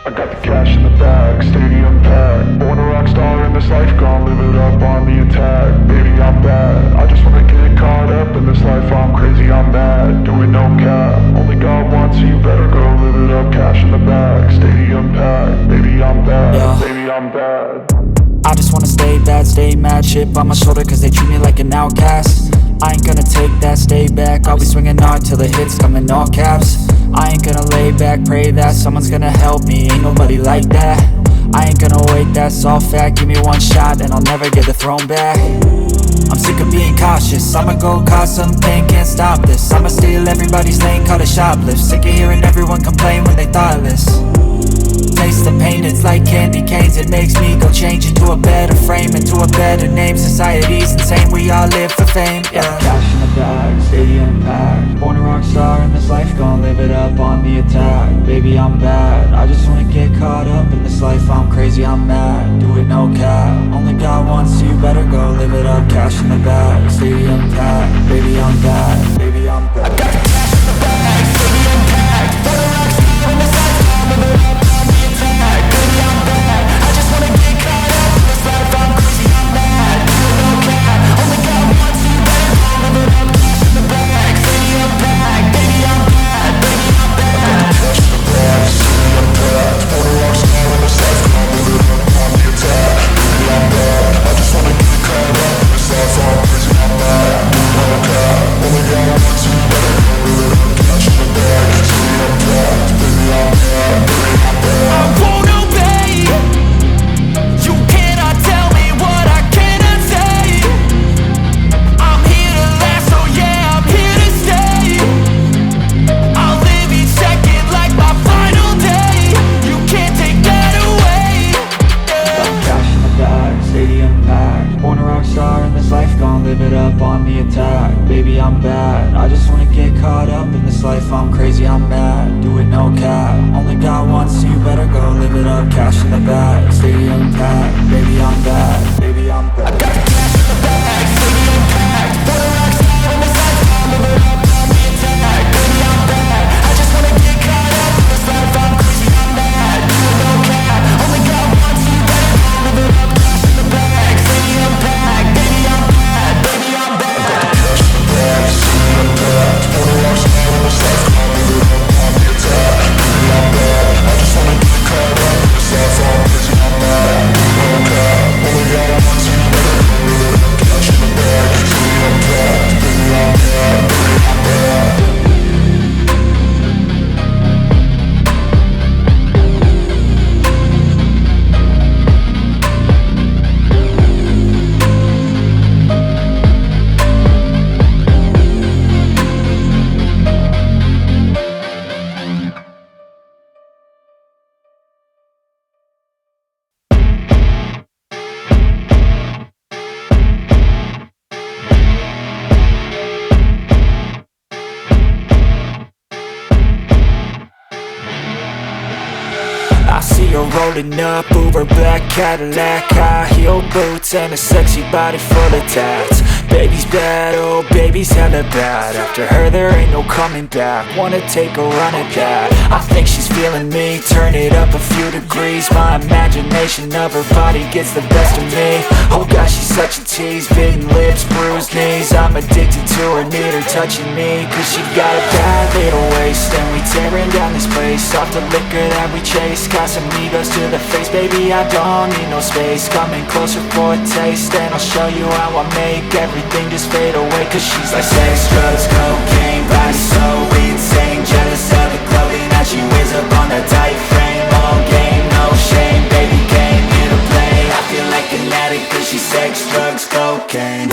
I got the cash in the bag, stadium packed. Born a rock star in this life, gon' live it up on the attack. Baby, I'm bad, I just wanna get caught up in this life. I'm crazy, I'm mad, doing no cap. Only God wants, so you better go live it up. Cash in the bag, stadium packed. Baby, I'm bad, Yeah. baby, I'm bad. I just wanna stay bad, stay mad. Chip on my shoulder cause they treat me like an outcast. I ain't gonna take that, stay back. I'll be swinging hard till the hits come in all caps. I ain't gonna lay back, pray that someone's gonna help me. Ain't nobody like that. I ain't gonna wait, that's all fact. Give me one shot and I'll never get the throne back. I'm sick of being cautious, I'ma go cause some pain, can't stop this. I'ma steal everybody's lane, call it shoplift. Sick of hearing everyone complain when they thoughtless. Taste the pain, it's like candy canes. It makes me go change into a better frame, into a better name. Society's insane, we all live for fame, yeah. Cash in the bag, stadium packed. Born a rock star in this life, gon' live it up on the attack. Baby, I'm bad, I just wanna get caught up in this life. I'm crazy, I'm mad, do it no cap. Only God wants, so you better go live it up. Cash in the bag, stadium packed. Baby, I'm bad, baby, I'm bad. I got the cash in the bag, stadium packed. Born a rock star in this life, gon' live it up on the attack. Baby, I'm bad, I just wanna get caught up in this life. I'm crazy, I'm mad, do it no cap. Only God wants, so you better go live it up. Cash in the bag, stadium packed. Baby, I'm bad, baby, I'm bad. Cash in the bag, stadium packed. Born a rock star in this life, gon' live it up on the attack. Baby, I'm bad, I just wanna get caught up in this life. I'm crazy, I'm mad, do it no cap. Only God wants, so you better go live it up. Cash in the bag, stadium packed. Baby, I'm bad, baby, I'm bad. I won't obey. You cannot tell me what I cannot say. I'm here to last, so yeah, I'm here to stay. I'll live each second like my final day. You can't take that away, yeah. Cash in the bag, stadium packed. Born a rock star in this life, gon' live it up on the attack. Baby, I'm bad, I just wanna get caught up in this life. I'm crazy, I'm mad, do it no cap. Only God wants, so you better go live it up. Cash in the bag, stadium packed. Baby, I'm bad, baby, I'm bad. I got the cash in the bag, stadium packed. Born a rock star in this life, gon' live it up on the attack. Baby, I'm bad, I just wanna get caught up in this life. I'm crazy, I'm mad, do it no cap. Only God wants, so you better go live it up. Cash in the bag, stadium packed. Baby, I'm bad, baby, I'm bad. Cash in the bag, stadium packed. Born a rock star in this life, gon' live it up on the attack. Baby, I'm bad, I just wanna get caught up in this life. I'm crazy, I'm mad, do it no cap. Only God wants, so you better go live it up. Cash in the bag, stadium packed. Baby, I'm bad, baby, I'm bad. I see her rolling up, Uber black Cadillac, high heel boots and a sexy body full of tats. Baby's bad, oh baby's hella bad. After her there ain't no coming back. Wanna take a run at that. I think she's feeling me, turn it up a few degrees. My imagination of her body gets the best of me. Oh gosh, she's such a tease, bitten lips, bruised knees. I'm addicted to her, need her touching me. Cause she got a bad little waist, and we tearing down this place. Off the liquor that we chase, got some egos to the face. Baby, I don't need no space. Coming closer for a taste, and I'll show you how I make everything just fade away. Cause she's like sex, drugs, cocaine, body so insane. Jealous of the clothing that she wears up on that tight frame. All game, no shame, baby came here to play. I feel like an addict cause she's sex, drugs, cocaine.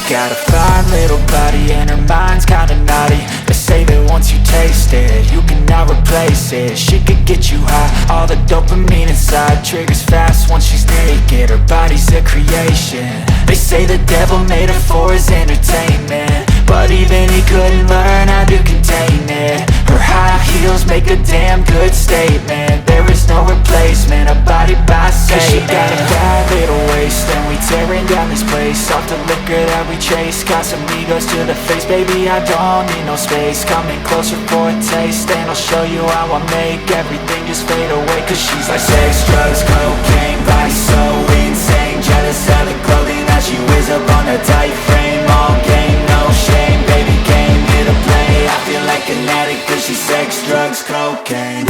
Got a fine little body and her mind's kinda naughty. They say that once you taste it, you cannot replace it. She could get you high, all the dopamine inside triggers fast once she's naked. Her body's a creation, They say the devil made her for his entertainment, but even he couldn't learn how to contain it. Her high heels make a damn good statement. There is no replacement, a body by Satan. She got a bad little waist, and we tearing down this place off the liquor that we chase. Got some egos to the face, baby, I don't need no space. Coming closer for a taste, and I'll show you how I make everything just fade away. Cause she's like sex, drugs, cocaine, body so insane. Jealous of the clothing that she wears up on a tight frame. All game, no shame, baby came here to play. I feel like an addict cause she's sex, drugs, cocaine.